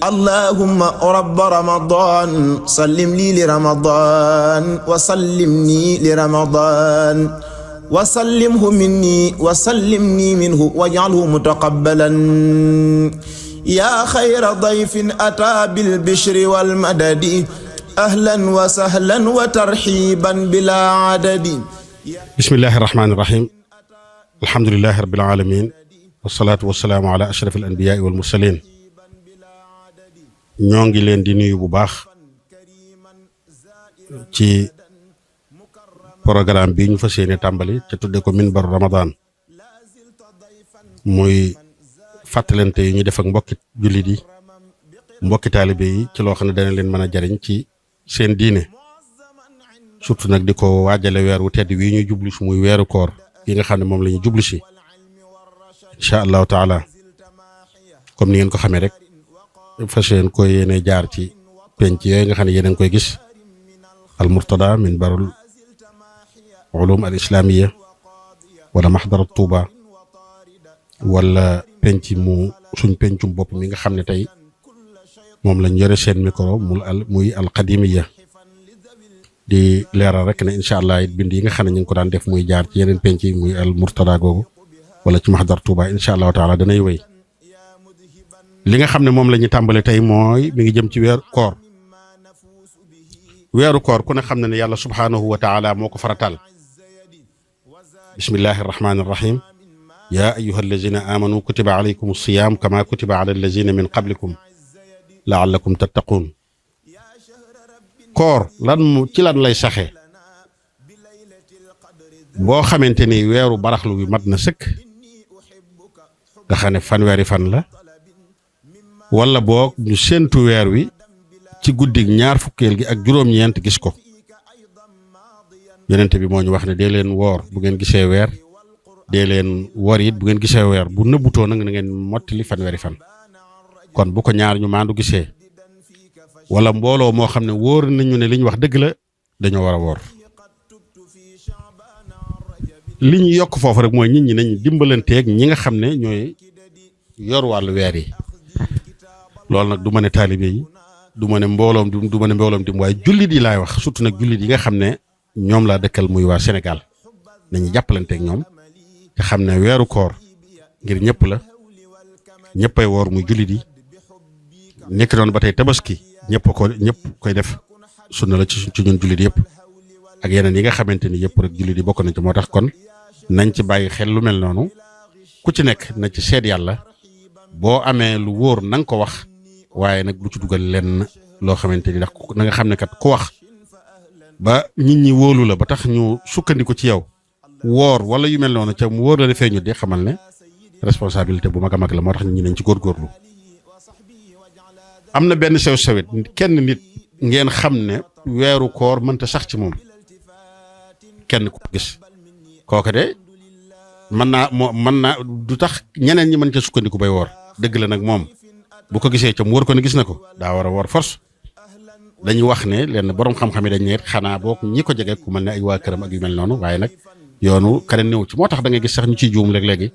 اللهم رب رمضان سلم لي لرمضان وسلمني لرمضان وسلمه مني وسلمني منه واجعله متقبلا يا خير ضيف أتى بالبشر والمدد أهلا وسهلا وترحيبا بلا عدد. بسم الله الرحمن الرحيم. الحمد لله رب العالمين والصلاة والسلام على أشرف الأنبياء والمرسلين. ñoo ngi leen di nuyu bu baax ci programme bi ñu fas yéene tàmbali ca tudde ko minbaru Ramadan muy fàttalante yi ñu def ak mbokki jullit yi mbokki taalibe yi ci loo xam ne dana leen mën a jariñ ci seen diine surtout nag di ko waajale weer wu tedd wi ñuy jublu si muy weeru koor yi nga xam ne moom la ñu jublu si incha allahu taala comme ni ngeen ko xamee rek fas yéene ko yéene jaar ci penc yooyu nga xam ne yéen a ngi koy gis al murtada min barul ulum al islamiyya wala maxdarat Tuuba wala penc mu suñ pencum bopp mi nga xam ne tey moom lañ yore seen micro muy al qadimiyya di leeral rek ne incha allah it bind yi nga xam ne ñu ngi ko daan def muy jaar ci yeneen penc yi muy al murtada googu wala ci maxdar Tuuba incha allahu taala danay wéy. li nga xam ne moom la ñu tàmbale tey mooy mi ngi jëm ci weeru koor ku ne xam ne ne yàlla subhaanahu wa taala moo ko farataal. bismillahi arrahmani irrahim. yaa ayuha allazina amanu kutiba alaykum alsiyam kama kutiba ala allazina min qablikum laallakum tattaquun. koor ci lan lay saxe boo xamante ni weeru baraxlu bi mat na sëkk nga xam ne fanweeri fan la wala boog ñu séentu weer wi ci guddig ñaar fukkeel gi ak juróom-ñeent gis ko yonent bi moo ñu wax ne dee leen woor bu ngeen gisee weer dee leen wor it bu ngeen gisee weer bu nëbbutoo nag na ngeen mottali fanweeri fan kon bu ko ñaar ñu maandu gisee wala mbooloo moo xam ne wóor nañu ne li ñu wax dëgg la dañoo war a woor li ñu yokk foofu rek mooy nit ñi nañ dimbalanteeg ñi nga xam ne ñooy yor wàllu weer yi loolu nag du ma ne taalibe yi du ma ne mbooloom dim waaye jullit yi laay wax surtout nag jullit yi nga xam ne ñoom laa dëkkal muy waa Sénégal nañu jàppalanteeg ñoom te xam ne weeru koor ngir ñëpp la ñëppay woor muy jullit yi nekk noonu ba tey tabaski ñëpp koy def sunna la ci ñun jullit yëpp ak yeneen yi nga xamante ni yëpp rek jullit yi bokk nañ ci moo tax kon nañ ci bàyyi xel lu mel noonu ku ci nekk na ci seet yàlla boo amee lu wóor na nga ko wax waaye nag lu ci dugal lenn loo xamante ni ndax na nga xam ne kat ku wax ba nit ñi wóolu la ba tax ñu sukkandiku ci yow woor wala yu mel noonu ca mu wóor la defee ñu de xamal ne responsabilité bu mag a mag la moo tax nit ñi nañ ci góorgóorlu. am na benn sew-sewit kenn nit ngeen xam ne weeru koor mënta sax ci moom kenn ku gis kooku de mën naa du tax ñeneen ñi mën ca sukkandiku bay woor dëgg la nag moom bu ko gisee ca mu wóor ko ne gis na ko daa war a woor force dañuy wax ne lenn borom xam-xam yi dañ ne xanaa boog ñi ko jege ku mel ne ay waa këram ak yu mel noonu waaye nag yoonu keneen néew ci moo tax da ngay gis sax ñu ciy juum léeg-léegi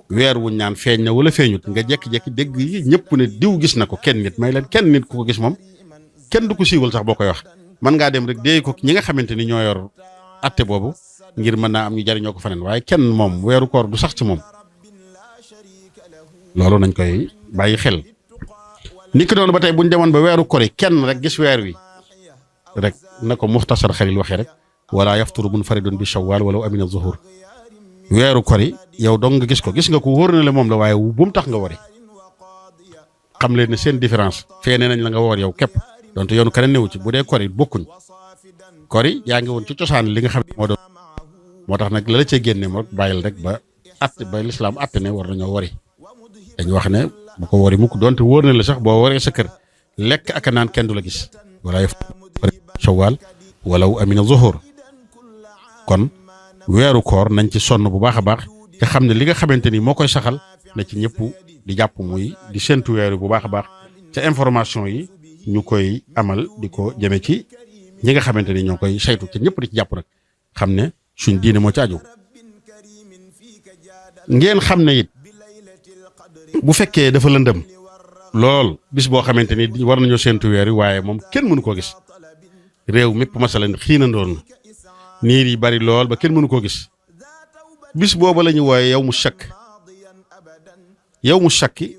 weer wuñ naan feeñ na wala feeñut nga jekki-jekki dégg yi ñëpp ne diw gis na ko kenn nit may leen kenn nit ku ko gis moom kenn du ko siiwal sax boo koy wax mën ngaa dem rek déey ko ñi nga xamante ni ñoo yor atte boobu ngir mën naa am ñu jariñoo ko faneen waaye kenn moom weeru koor du sax ci moom loolu nañ koy bàyyi xel ni ki doon ba tey buñ demoon ba weeru koor yi kenn rek gis weer wi rek na ko muxtasar xalil waxee rek wala yafturu munfaridun bi shawwal wala amina zuhur weeru koor yi yow dong nga gis ko wóor na le moom la waaye bu mu tax nga wari xam leen ne seen différence fee nee nañ la nga woor yow képp donte yoonu keneen newu ci bu dee koor yi bokkuñ koor yi yaa ngi woon ci cosaan li nga xam ne moo tax nag la la cee génne moo bàyyil rek ba lislaam atte ne war nañoo wari dañu wax ne bu ko wari mukk donte wóor na la sax boo waree sa kër lekk ak naan kenn du la gis wala yëf shawwal walaw amina zuhur kon weeru koor nañ ci sonn bu baax a baax te xam ne li nga xamante ni moo koy saxal na ci ñëpp di jàpp muy di séntu weeru bu baax a baax ca information yi ñu koy amal di ko jëme ci ñi nga xamante ni ñoo koy saytu te ñëpp di ci jàpp rek xam ne suñ diine moo ci aju ngeen xam ne it bu fekkee dafa lëndëm lool bis boo xamante ni war nañoo séentu weer wi waaye moom kenn mënu koo gis réew mépp masalan xiinandoon na niir yi bari lool ba kenn mënu koo gis bis booba la ñu wooye yow mu shakk yow mu shakki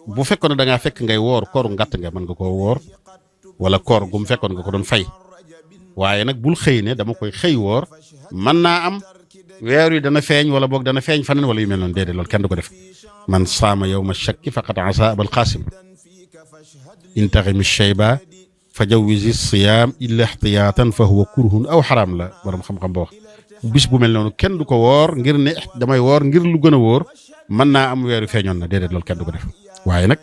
bu fekkoon ne da ngaa fekk ngay woor kooru ngàtt nga mën nga koo woor wala koor gum fekkoon nga ko doon fay waaye nag bul xëy ne dama koy xëy woor mën naa am weer wi dana feeñ wala boog dana feeñ faneen wala yu mel noonu déedéet loolu kenn du ko def man saama yawma shakki faqad asa abal qaasim intaximi shayba fa jawwizi siyaam illa ihtiyaatan fa huwa kurhun aw xaraam la borom xam-xam ba wax bis bu mel noonu kenn du ko woor ngir ne damay woor ngir lu gën a wóor mën naa am weer wi feeñoon na déedéet loolu kenn du ko def waaye nag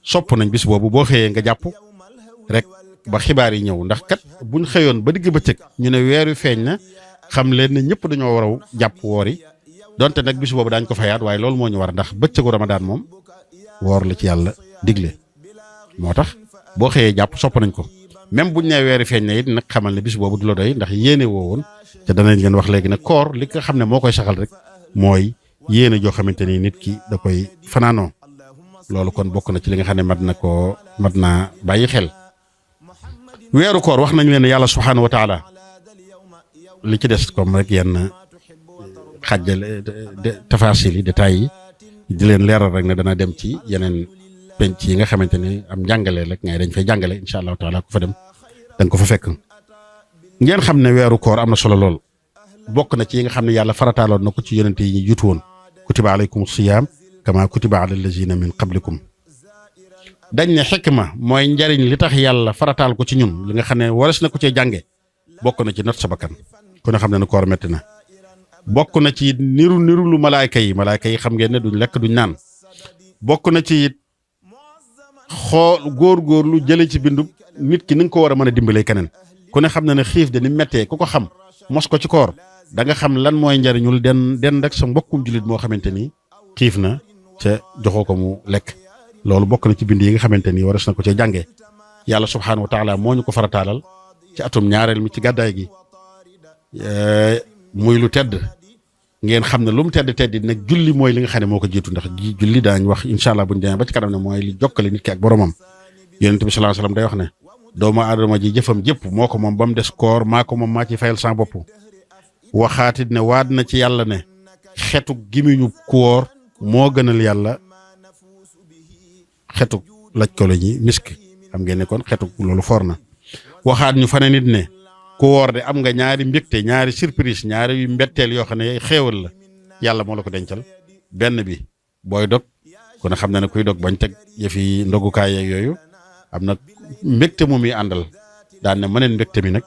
sopp nañ bis boobu boo xëyee nga jàpp rek ba xibaar yi ñëw ndax kat buñ xëyoon ba digg bëccëg ñu ne weer wi feeñ na xam leen ne ñëpp dañoo war a jàpp woor yi donte nag bis boobu daañ ko fayaat waaye loolu moo ñu war ndax bëccëgu ramadaan moom woor la ci yàlla digle moo tax boo xëyee jàpp sopp nañ ko même buñ nee weeri feeñ na it nag xamal ne bis boobu du la doy ndax yéene woo woon te danañ leen wax léegi ne koor li nga xam ne moo koy saxal rek mooy yéene joo xamante ni nit ki da koy fanaanoo loolu kon bokk na ci li nga xam ne mat naa bàyyi xel weeru koor wax nañ leen ne yàlla subhaanahu wa taala li ci des comme rek yenn xàjjale tafasil yi détails yi di leen leeral rek ne dana dem ci yeneen penc yi nga xamante ni am njàngale rek ngay dañ fay jàngale incha allahu taala ku fa dem da nga ko fa fekk ngeen xam ne weeru koor am na solo lool bokk na ci yi nga xam ne yàlla farataaloon na ko ci yonente yi ñu juutu woon kutiba alaykum siyaam kama kutiba ala allazina min qablikum dañ ne xikma mooy njariñ li tax yàlla farataal ko ci ñun li nga xam ne waras na ko cee jànge bokk na ci not sa bakkan ku ne xam ne koor metti na bokk na ci niru lu malaayka yi xam ngeen ne duñ lekk duñ naan bokk na ci góor lu jële ci bindu nit ki ni nga ko war a mën a dimbalee keneen ku ne xam ne xiif de ni mettee ku ko xam mos ko ci koor da nga xam lan mooy njariñul den rek sa mbokkum jullit moo xamante ni xiif na ca joxoo ko mu lekk loolu bokk na ci bind yi nga xamante ni waras na ko cee jànge yàlla subhaanahu wa taala moo ñu ko farataalal ci atum ñaareel mi ci gàddaay gi muy lu tedd ngeen xam ne lu mu tedd nag julli mooy li nga xam ne moo ko jiitu ndax julli daañ wax incha allah buñu demee ba ci kanam ne mooy li jokkale nit ki ak boromam yonent bi sallallahu alayhi wasallam day wax ne doomu aadama ji jëfam jëpp moo ko moom ba mu des koor maa ko moom maa ci fayal sans bopp waxaatit ne waat na ci yàlla ne xetu gimiñu koor moo gënal yàlla xetu laj ko la ñi misk xam ngeen ne kon xetu loolu for na waxaat ñu fane nit ne ku woor de am nga ñaari mbégte ñaari surprise ñaari yu mbetteel yoo xam ne xéewal la yàlla moo la ko dencal benn bi booy dog kon xam na ne kuy dog bañ teg yëfi ndogukaay yeeg yooyu am na mbégte mu muy àndal daan ne mëneen mbégte mi nag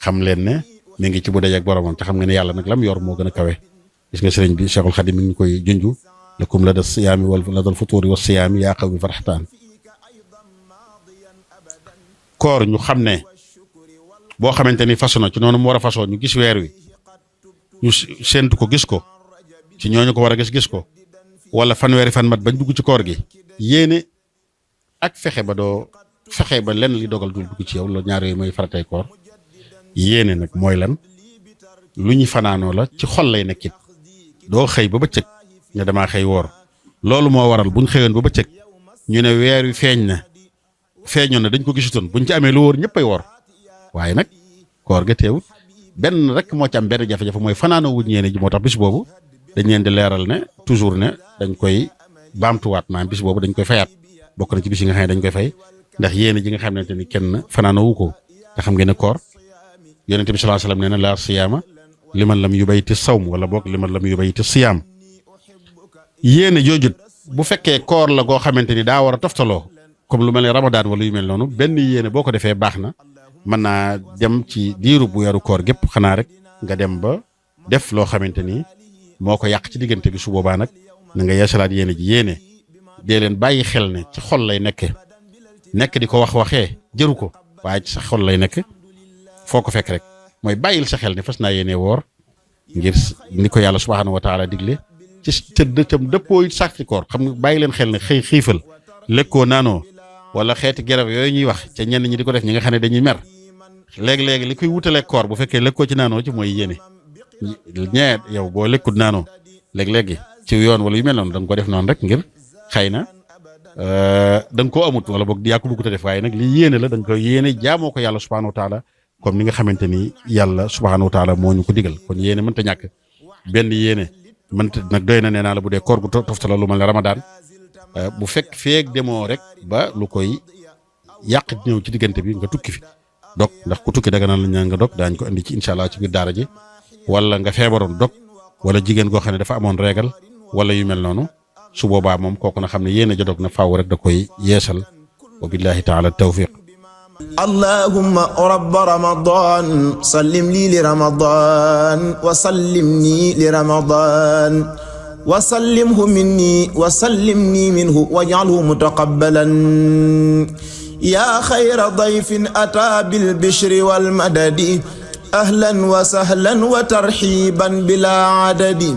xam leen ne mi ngi ci bu dajeeg boromam te xam nga ne yàlla nag lam yor moo gën a kawe gis nga sëriñ bi Cheikhul Khadim mi ngi koy junju lakum la da siyaami wal la dal futuuri wa siyaami yaa qawmi farxtaan koor ñu xam ne boo xamante ni façon na ci noonu mu war a façon ñu gis weer wi ñu séentu ko gis ko ci ñooñu ko war a gis ko wala fanweeri fan mat bañ dugg ci koor gi yéene ak fexe ba lenn li dogal dul dugg ci yow loolu ñaar yooyu mooy faratay koor yéene nag mooy lan lu ñu fanaanoo la ci xol lay nekkit doo xëy ba bëccëg ne damaa xëy woor loolu moo waral buñ xëyoon ba bëccëg ñu ne weer wi feeñoon na dañ ko gisutoon buñ ci amee lu wóor ñëppay woor waaye nag koor ga teewut benn rek moo ci am benn jafe-jafe mooy fanaanoo wuñ yéene ji moo tax bis boobu dañ leen di leeral ne toujours ne dañ koy baamtuwaat maanaam bis boobu dañ koy fayaat bokk na ci bis yi nga xam ne dañ koy fay ndax yéene ji nga xamante ni kenn fanaanoo wu ko te xam ngeen ne koor yonente bi sallallahu alayhi wasallam nee na laa siyaama liman lam yubayti sawm wala boog liman lam yubayti siyaam yéene joojut bu fekkee koor la goo xamante ni daa war a toftaloo comme lu mel ne ramadaan wala yu mel noonu benn yéene boo ko defee baax na mën naa dem ci diiru bu weeru koor gépp xanaa rek nga dem ba def loo xamante ni moo ko yàq ci diggante bi su boobaa nag na nga yeesalaat yéene ji yéene dee leen bàyyi xel ne ci xol lay nekk di ko waxee jëru ko waaye ci sa xol lay nekk foo ko fekk rek mooy bàyyil sa xel ne fas naa yéene woor ngir ni ko yàlla subhaanahu wa taala digle ci tëddëtam dëppoo sax ci koor xam nga bàyyi leen xel ne xiifal lekkoo naanoo wala xeeti garab yooyu ñuy wax ca ñenn ñi di ko def ñi nga xam ne dañuy mer léegi-léegi li koy wutalee koor bu fekkee lekkoo ci naanoo ci mooy yéene ñeet yow boo lekkut naanoo léegi-léegi ci yoon wala yu mel noonu da nga ko def noonu rek ngir xëy na da nga koo amut wala boog yaa ko bëgg a def waaye nag li yéene la da nga koy yéene jaamoo ko yàlla subhaanahu wa taala comme ni nga xamante ni yàlla subhaanahu wa taala moo ñu ko digal kon yéene mënta ñàkk benn yéene mënta nag doy na nee naa la bu dee koor gu toftala lu mel ne Ramadan bu fekk feeg demoo rek ba lu koy yàq ñëw ci diggante bi nga tukki fi dog ndax ku tukki daga naan la ñaan nga dog daañ ko indi ci incha allah ci biir daara ji wala nga feebaroon dog wala jigéen goo xam ne dafa amoon régal wala yu mel noonu su boobaa moom kooku na xam ne yéen a jodog na faaw rek da koy yeesal wa billahi taala tawfiq allahumma rabba ramadan sallim lii li ramadan wa sallimni li ramadan wa sallimhu minni wa sallimni minhu waj'alhu mutaqabbalan ya khayra dayfin ata bil bishri wal madadi ahlan wa sahlan wa tarhiban bila adadi